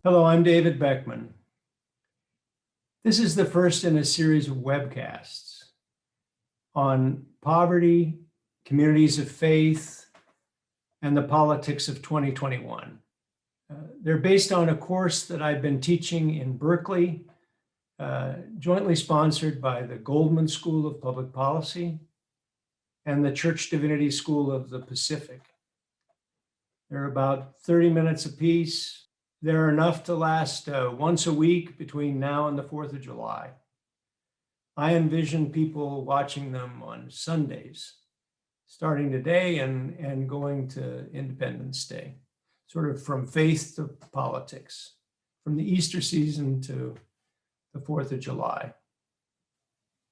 Hello, I'm David Beckman. This is the first in a series of webcasts on poverty, communities of faith, and the politics of 2021. They're based on a course that I've been teaching in Berkeley, jointly sponsored by the Goldman School of Public Policy and the Church Divinity School of the Pacific. They're about 30 minutes apiece. They're enough to last once a week between now and the 4th of July. I envision people watching them on Sundays, starting today and going to Independence Day, sort of from faith to politics, from the Easter season to the 4th of July.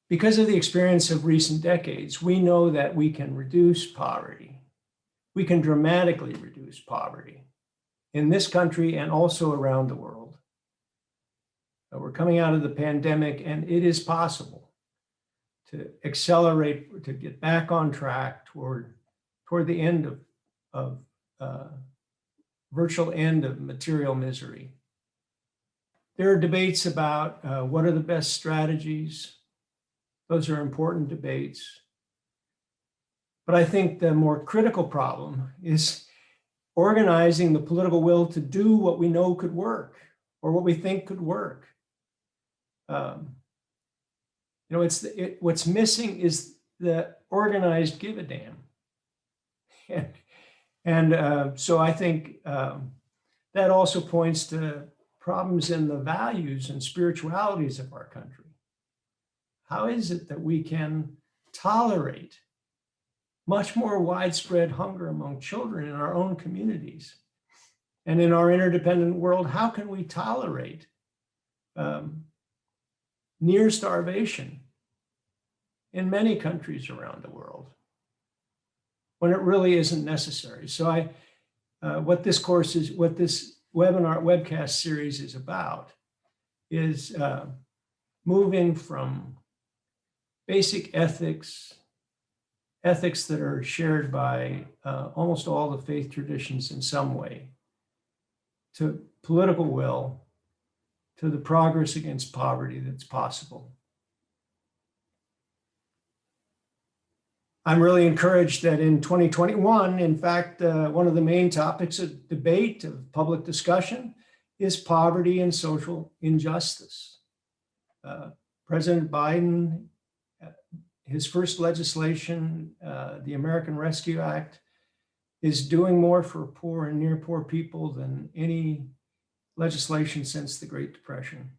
Because of the experience of recent decades, we know that we can reduce poverty. We can dramatically reduce poverty in this country and also around the world. We're coming out of the pandemic, and it is possible to accelerate, to get back on track toward the end of virtual end of material misery. There are debates about what are the best strategies. Those are important debates. But I think the more critical problem is organizing the political will to do what we know could work or what we think could work. What's missing is the organized give a damn. So I think that also points to problems in the values and spiritualities of our country. How is it that we can tolerate much more widespread hunger among children in our own communities and in our interdependent world? How can we tolerate near starvation in many countries around the world when it really isn't necessary? So what this webcast series is about is moving from basic ethics that are shared by almost all the faith traditions in some way, to political will, to the progress against poverty that's possible. I'm really encouraged that in 2021, in fact, one of the main topics of debate, of public discussion, is poverty and social injustice. President Biden, his first legislation, the American Rescue Act, is doing more for poor and near poor people than any legislation since the Great Depression.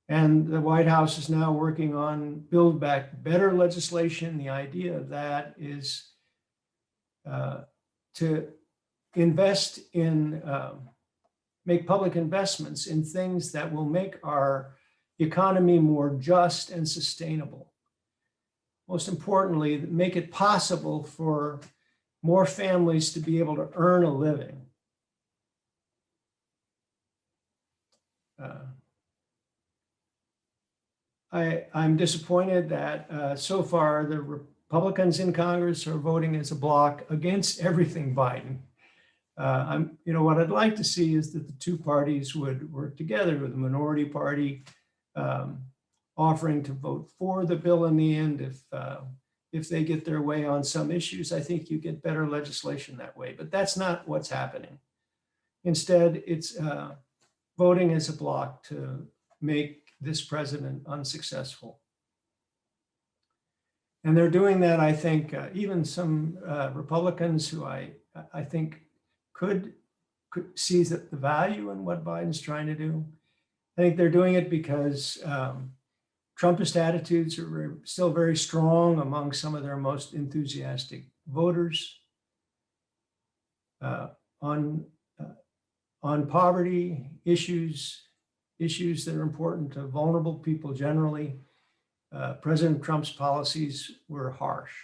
And the White House is now working on Build Back Better legislation. The idea of that is to invest in, make public investments in things that will make our economy more just and sustainable. Most importantly, make it possible for more families to be able to earn a living. I'm disappointed that so far the Republicans in Congress are voting as a bloc against everything Biden. What I'd like to see is that the two parties would work together, with the minority party offering to vote for the bill in the end if they get their way on some issues. I think you get better legislation that way, but that's not what's happening. Instead, it's voting as a bloc to make this president unsuccessful. And they're doing that, I think, even some Republicans who I think could see the value in what Biden's trying to do. I think they're doing it because Trumpist attitudes are still very strong among some of their most enthusiastic voters. On poverty issues that are important to vulnerable people generally, President Trump's policies were harsh.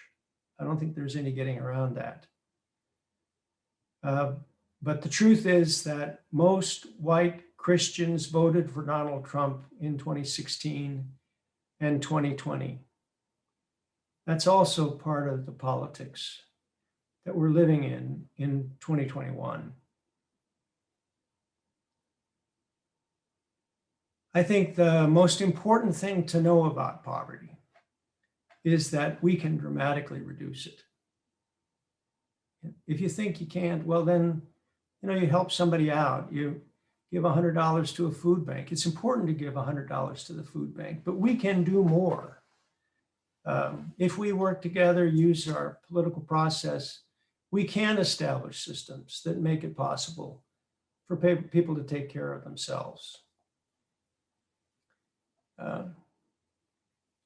I don't think there's any getting around that. But the truth is that most white Christians voted for Donald Trump in 2016 and 2020. That's also part of the politics that we're living in 2021. I think the most important thing to know about poverty is that we can dramatically reduce it. If you think you can't, well then, you help somebody out. You give $100 to a food bank. It's important to give $100 to the food bank, but we can do more. If we work together, use our political process, we can establish systems that make it possible for people to take care of themselves.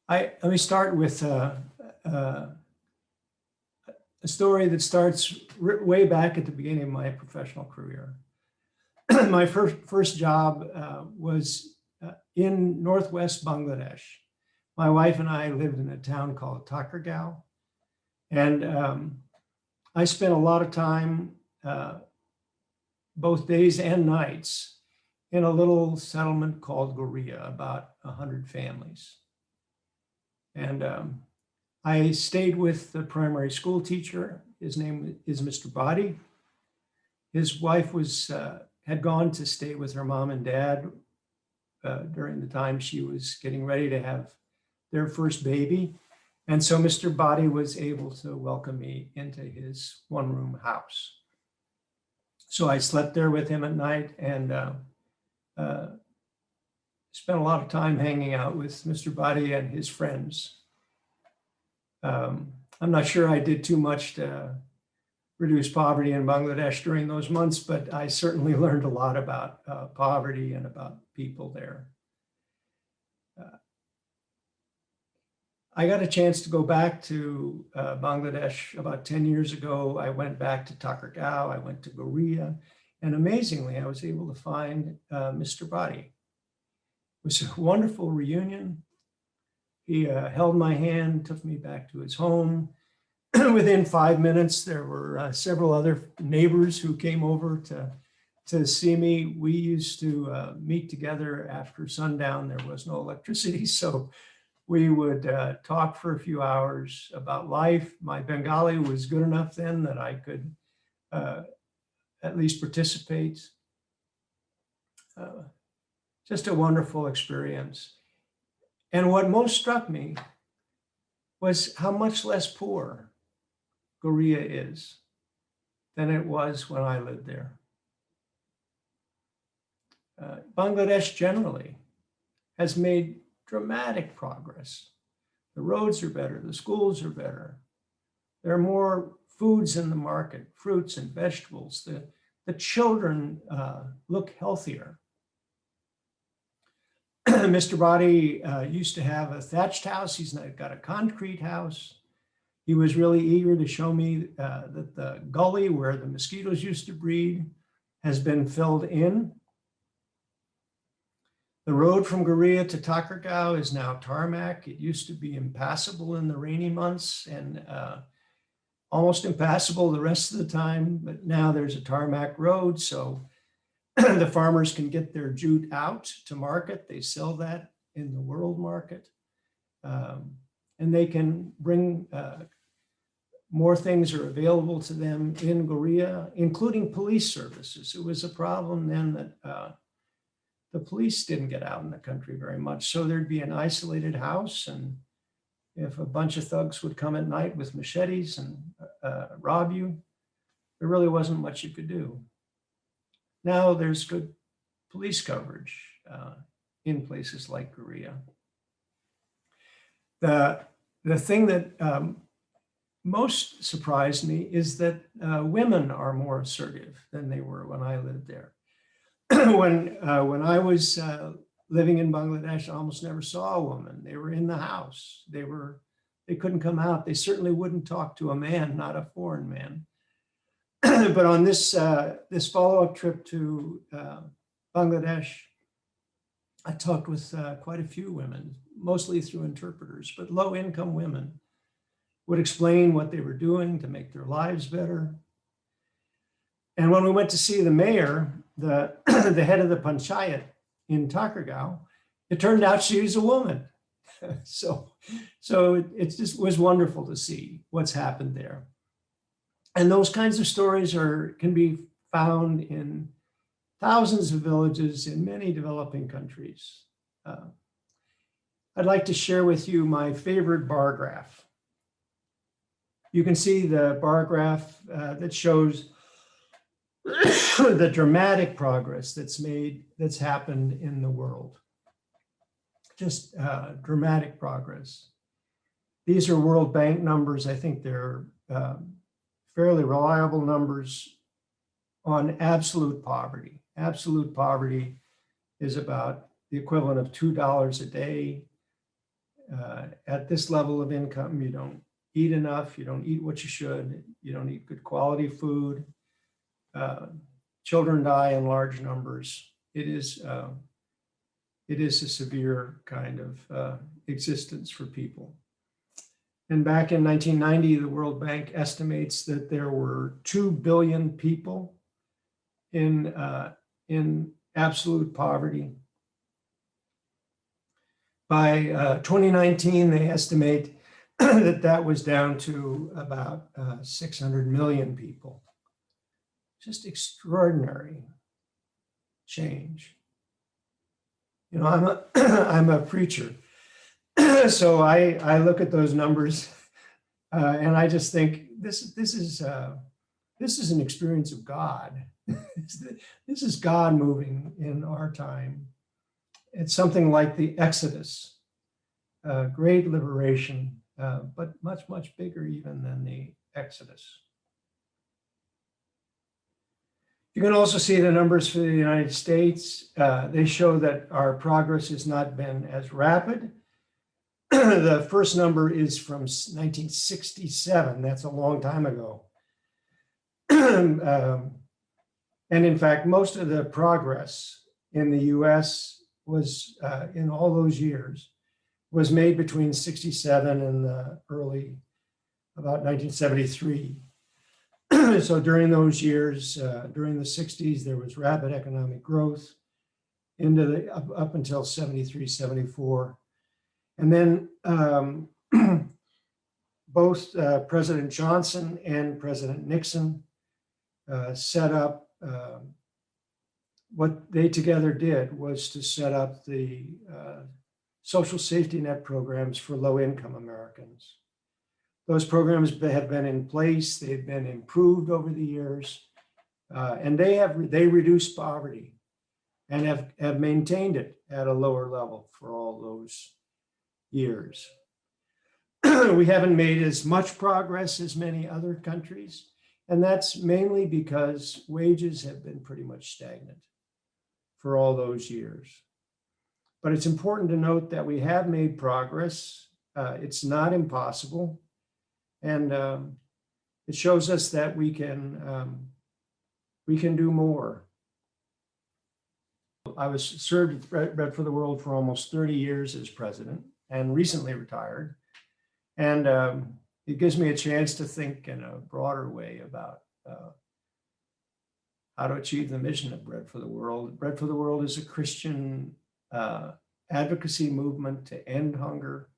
Let me start with a story that starts way back at the beginning of my professional career. My first job was in Northwest Bangladesh. My wife and I lived in a town called Takargaon, and I spent a lot of time, both days and nights, in a little settlement called Goria, about 100 families. And I stayed with the primary school teacher. His name is Mr. Badi. His wife had gone to stay with her mom and dad during the time she was getting ready to have their first baby. And so Mr. Badi was able to welcome me into his one-room house. So I slept there with him at night and spent a lot of time hanging out with Mr. Badi and his friends. I'm not sure I did too much to reduce poverty in Bangladesh during those months, but I certainly learned a lot about poverty and about people there. I got a chance to go back to Bangladesh about 10 years ago. I went back to Takargaon, I went to Goria, and amazingly, I was able to find Mr. Badi. It was a wonderful reunion. He held my hand, took me back to his home. Within 5 minutes, there were several other neighbors who came over to see me. We used to meet together after sundown. There was no electricity, so we would talk for a few hours about life. My Bengali was good enough then that I could at least participate. Just a wonderful experience. And what most struck me was how much less poor Goria is than it was when I lived there. Bangladesh generally has made dramatic progress. The roads are better, the schools are better. There are more foods in the market, fruits and vegetables. The children look healthier. Mr. Badi used to have a thatched house. He's now got a concrete house. He was really eager to show me that the gully where the mosquitoes used to breed has been filled in. The road from Goria to Takargaon is now tarmac. It used to be impassable in the rainy months and almost impassable the rest of the time, but now there's a tarmac road, so the farmers can get their jute out to market. They sell that in the world market. And they can bring more things are available to them in Goria, including police services. It was a problem then that the police didn't get out in the country very much. So there'd be an isolated house, and if a bunch of thugs would come at night with machetes and rob you, there really wasn't much you could do. Now there's good police coverage in places like Goria. The thing that most surprised me is that women are more assertive than they were when I lived there. When I was living in Bangladesh, I almost never saw a woman. They were in the house. They couldn't come out. They certainly wouldn't talk to a man, not a foreign man. But on this follow-up trip to Bangladesh, I talked with quite a few women, mostly through interpreters, but low-income women would explain what they were doing to make their lives better. And when we went to see the mayor, the head of the panchayat in Takargaon, it turned out she was a woman. So it just was wonderful to see what's happened there. And those kinds of stories can be found in thousands of villages in many developing countries. I'd like to share with you my favorite bar graph. You can see the bar graph that shows the dramatic progress that's happened in the world. Just dramatic progress. These are World Bank numbers. I think they're fairly reliable numbers on absolute poverty. Absolute poverty is about the equivalent of $2 a day. At this level of income, you don't eat enough, you don't eat what you should, you don't eat good quality food. Children die in large numbers. It is a severe kind of existence for people. And back in 1990, the World Bank estimates that there were 2 billion people in absolute poverty. By 2019, they estimate that was down to about 600 million people. Just extraordinary change. You know, I'm a preacher, so I look at those numbers and I just think this is an experience of God. This is God moving in our time. It's something like the Exodus, great liberation, but much, much bigger even than the Exodus. You can also see the numbers for the United States. They show that our progress has not been as rapid. The first number is from 1967. That's a long time ago. And in fact, most of the progress in the US was, in all those years, was made between 67 and the early, about 1973. So during those years, during the 60s, there was rapid economic growth into the up until 73, 74. And then both President Johnson and President Nixon set up, what they together did was to set up the social safety net programs for low-income Americans. Those programs have been in place, they've been improved over the years, and they reduced poverty and have maintained it at a lower level for all those years. We haven't made as much progress as many other countries, and that's mainly because wages have been pretty much stagnant for all those years. But it's important to note that we have made progress. It's not impossible. And it shows us that we can do more. I was served at Bread for the World for almost 30 years as president and recently retired. And it gives me a chance to think in a broader way about how to achieve the mission of Bread for the World. Bread for the World is a Christian advocacy movement to end hunger.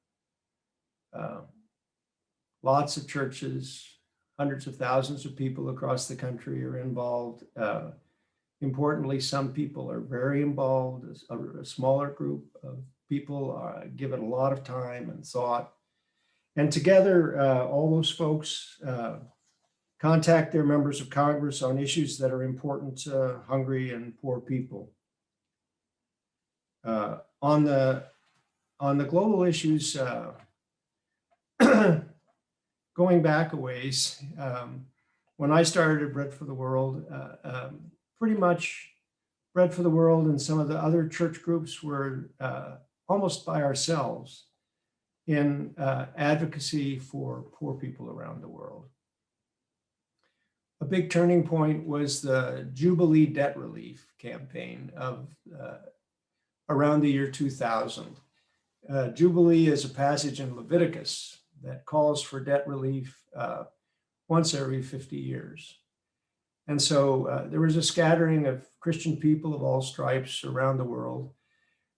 Lots of churches, hundreds of thousands of people across the country are involved. Importantly, some people are very involved. A smaller group of people give it a lot of time and thought. And together, all those folks contact their members of Congress on issues that are important to hungry and poor people. On the global issues, going back a ways, when I started at Bread for the World, pretty much Bread for the World and some of the other church groups were almost by ourselves in advocacy for poor people around the world. A big turning point was the Jubilee debt relief campaign of around the year 2000. Jubilee is a passage in Leviticus that calls for debt relief once every 50 years. And so there was a scattering of Christian people of all stripes around the world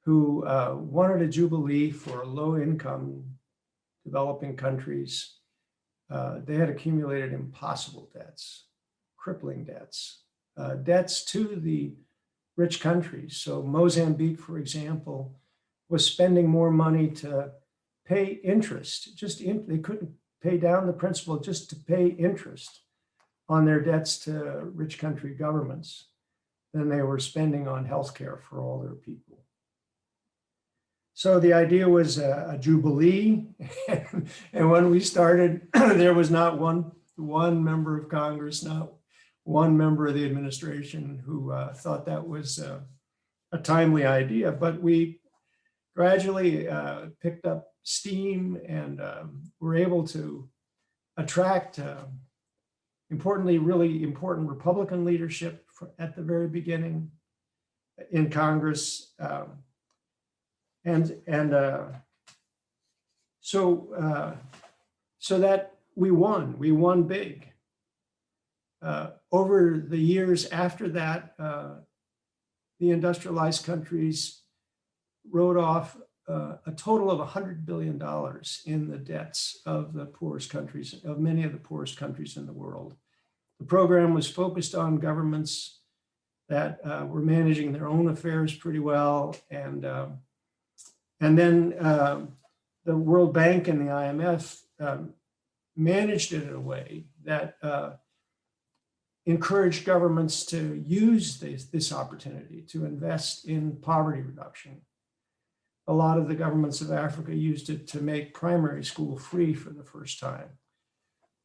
who wanted a Jubilee for low-income developing countries. They had accumulated impossible debts, crippling debts, debts to the rich countries. So Mozambique, for example, was spending more money to pay interest. They couldn't pay down the principal just to pay interest on their debts to rich country governments than they were spending on healthcare for all their people. So the idea was a jubilee, and when we started, there was not one member of Congress, not one member of the administration who thought that was a timely idea. But we gradually picked up steam and were able to attract, importantly, really important Republican leadership at the very beginning in Congress. So that we won big. Over the years after that, the industrialized countries wrote off a total of $100 billion in the debts of the poorest countries, of many of the poorest countries in the world. The program was focused on governments that were managing their own affairs pretty well, and then the World Bank and the IMF managed it in a way that encouraged governments to use this opportunity to invest in poverty reduction. A lot of the governments of Africa used it to make primary school free for the first time,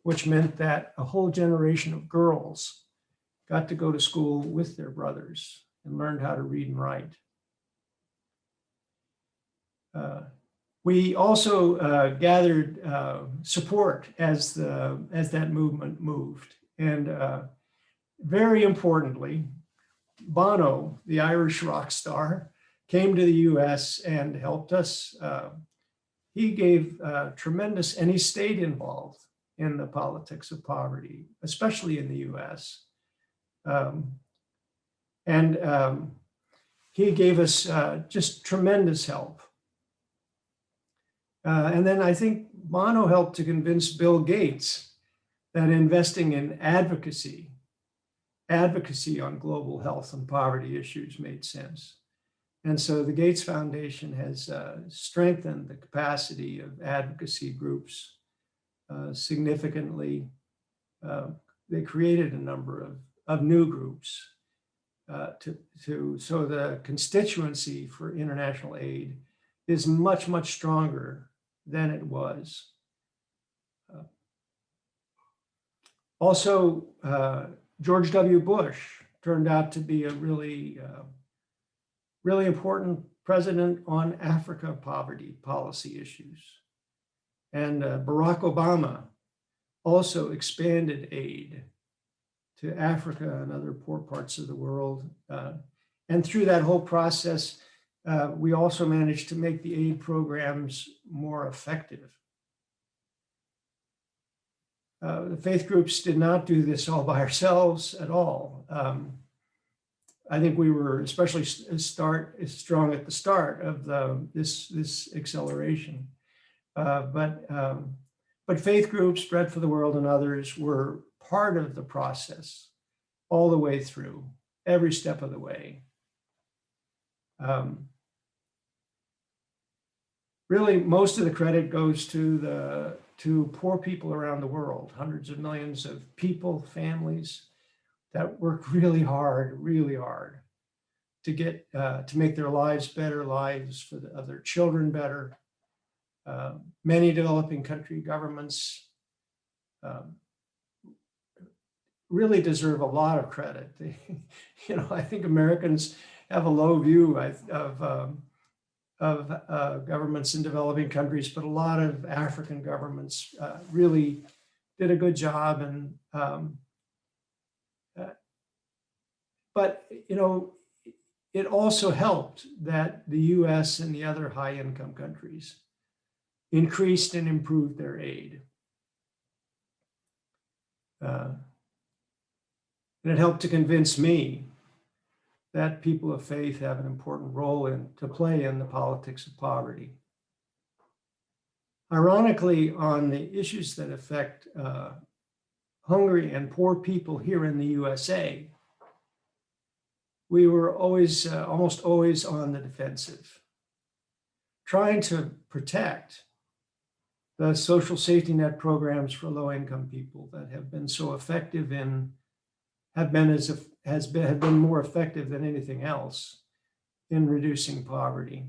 which meant that a whole generation of girls got to go to school with their brothers and learned how to read and write. We also gathered support as that movement moved. And very importantly, Bono, the Irish rock star, came to the US and helped us. He gave tremendous, and he stayed involved in the politics of poverty, especially in the US. He gave us just tremendous help. And then I think Bono helped to convince Bill Gates that investing in advocacy on global health and poverty issues made sense. And so the Gates Foundation has strengthened the capacity of advocacy groups significantly. They created a number of new groups so the constituency for international aid is much, much stronger than it was. Also, George W. Bush turned out to be a really important president on Africa poverty policy issues. And Barack Obama also expanded aid to Africa and other poor parts of the world. And through that whole process, we also managed to make the aid programs more effective. The faith groups did not do this all by ourselves at all. I think we were especially strong at the start of this acceleration. But faith groups, Bread for the World and others were part of the process all the way through, every step of the way. Really, most of the credit goes to poor people around the world, hundreds of millions of people, families that work really hard to get to make their lives better, lives of their children better. Many developing country governments really deserve a lot of credit. I think Americans have a low view of governments in developing countries, but a lot of African governments really did a good job. And but it also helped that the U.S. and the other high-income countries increased and improved their aid. And it helped to convince me that people of faith have an important role to play in the politics of poverty. Ironically, on the issues that affect hungry and poor people here in the USA, we were always, almost always on the defensive. trying to protect the social safety net programs for low-income people that have been so effective have been more effective than anything else in reducing poverty.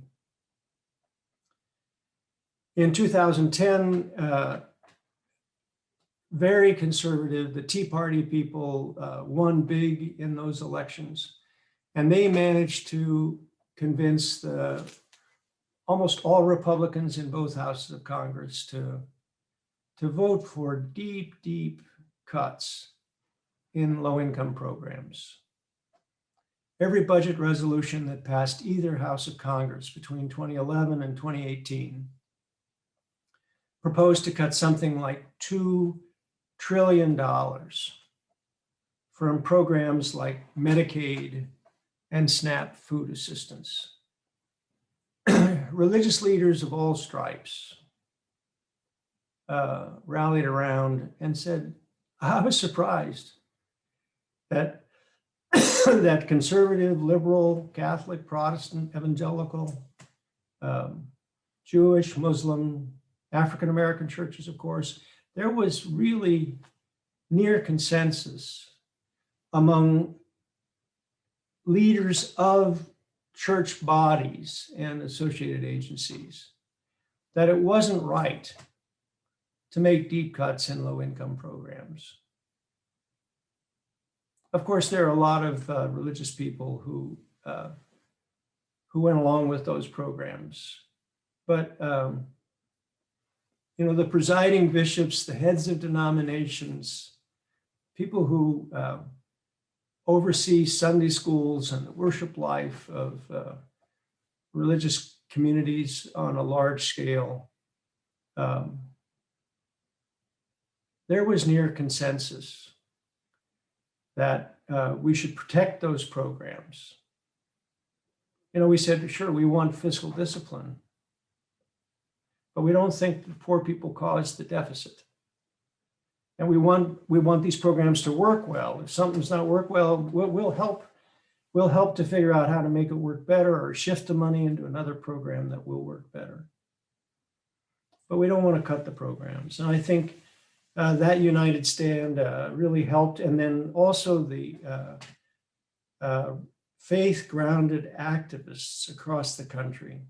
In 2010, very conservative, the Tea Party people won big in those elections, and they managed to convince almost all Republicans in both houses of Congress to vote for deep, deep cuts in low-income programs. Every budget resolution that passed either house of Congress between 2011 and 2018 proposed to cut something like $2 trillion from programs like Medicaid and SNAP food assistance. Religious leaders of all stripes rallied around and said, I was surprised that that conservative, liberal, Catholic, Protestant, evangelical, Jewish, Muslim, African-American churches, of course, there was really near consensus among leaders of church bodies and associated agencies that it wasn't right to make deep cuts in low-income programs. Of course, there are a lot of religious people who went along with those programs, but the presiding bishops, the heads of denominations, people who oversee Sunday schools and the worship life of religious communities on a large scale, there was near consensus that we should protect those programs. We said, sure, we want fiscal discipline, but we don't think that poor people cause the deficit. And we want these programs to work well. If something's not work well, we'll help to figure out how to make it work better or shift the money into another program that will work better. But we don't want to cut the programs. And I think that united stand really helped. And then also the faith-grounded activists across the country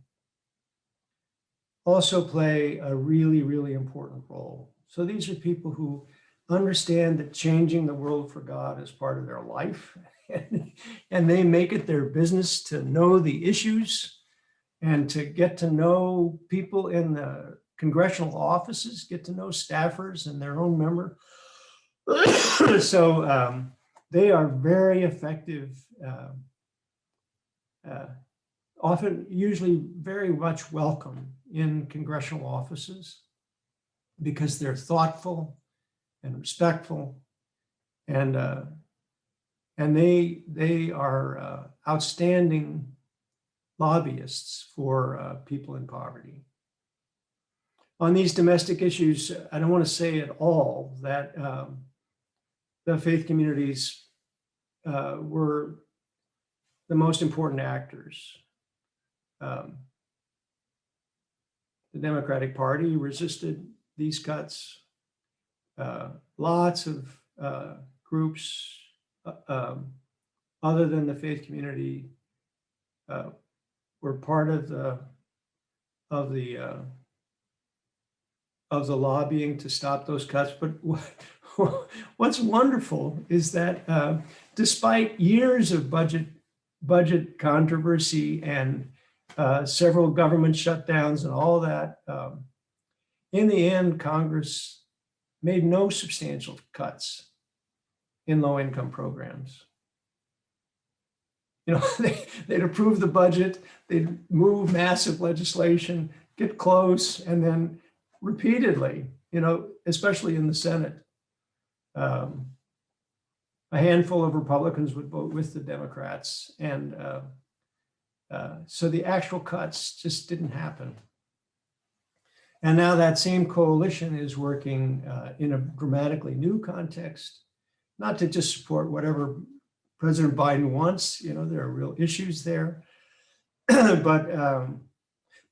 also play a really, really important role. So these are people who understand that changing the world for God is part of their life, and they make it their business to know the issues and to get to know people in the congressional offices, get to know staffers and their own member. So they are very effective, often, usually very much welcome in congressional offices because they're thoughtful and respectful, and they are outstanding lobbyists for people in poverty. On these domestic issues, I don't want to say at all that the faith communities were the most important actors. The Democratic Party resisted these cuts. Lots of groups other than the faith community were part of the lobbying to stop those cuts. But what's wonderful is that despite years of budget controversy and several government shutdowns and all that, in the end, Congress made no substantial cuts in low-income programs. They'd approve the budget, they'd move massive legislation, get close, and then repeatedly, especially in the Senate, a handful of Republicans would vote with the Democrats, and so the actual cuts just didn't happen. And now that same coalition is working in a dramatically new context, not to just support whatever President Biden wants. There are real issues there, but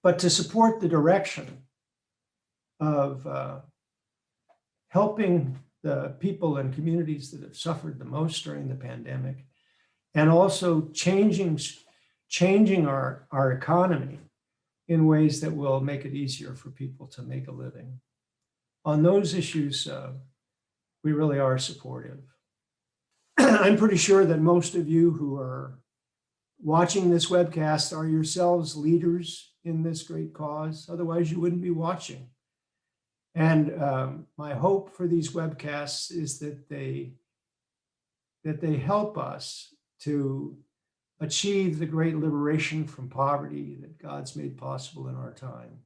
but to support the direction of helping the people and communities that have suffered the most during the pandemic, and also changing our economy in ways that will make it easier for people to make a living. On those issues, we really are supportive. I'm pretty sure that most of you who are watching this webcast are yourselves leaders in this great cause. Otherwise, you wouldn't be watching. And my hope for these webcasts is that they help us to achieve the great liberation from poverty that God's made possible in our time.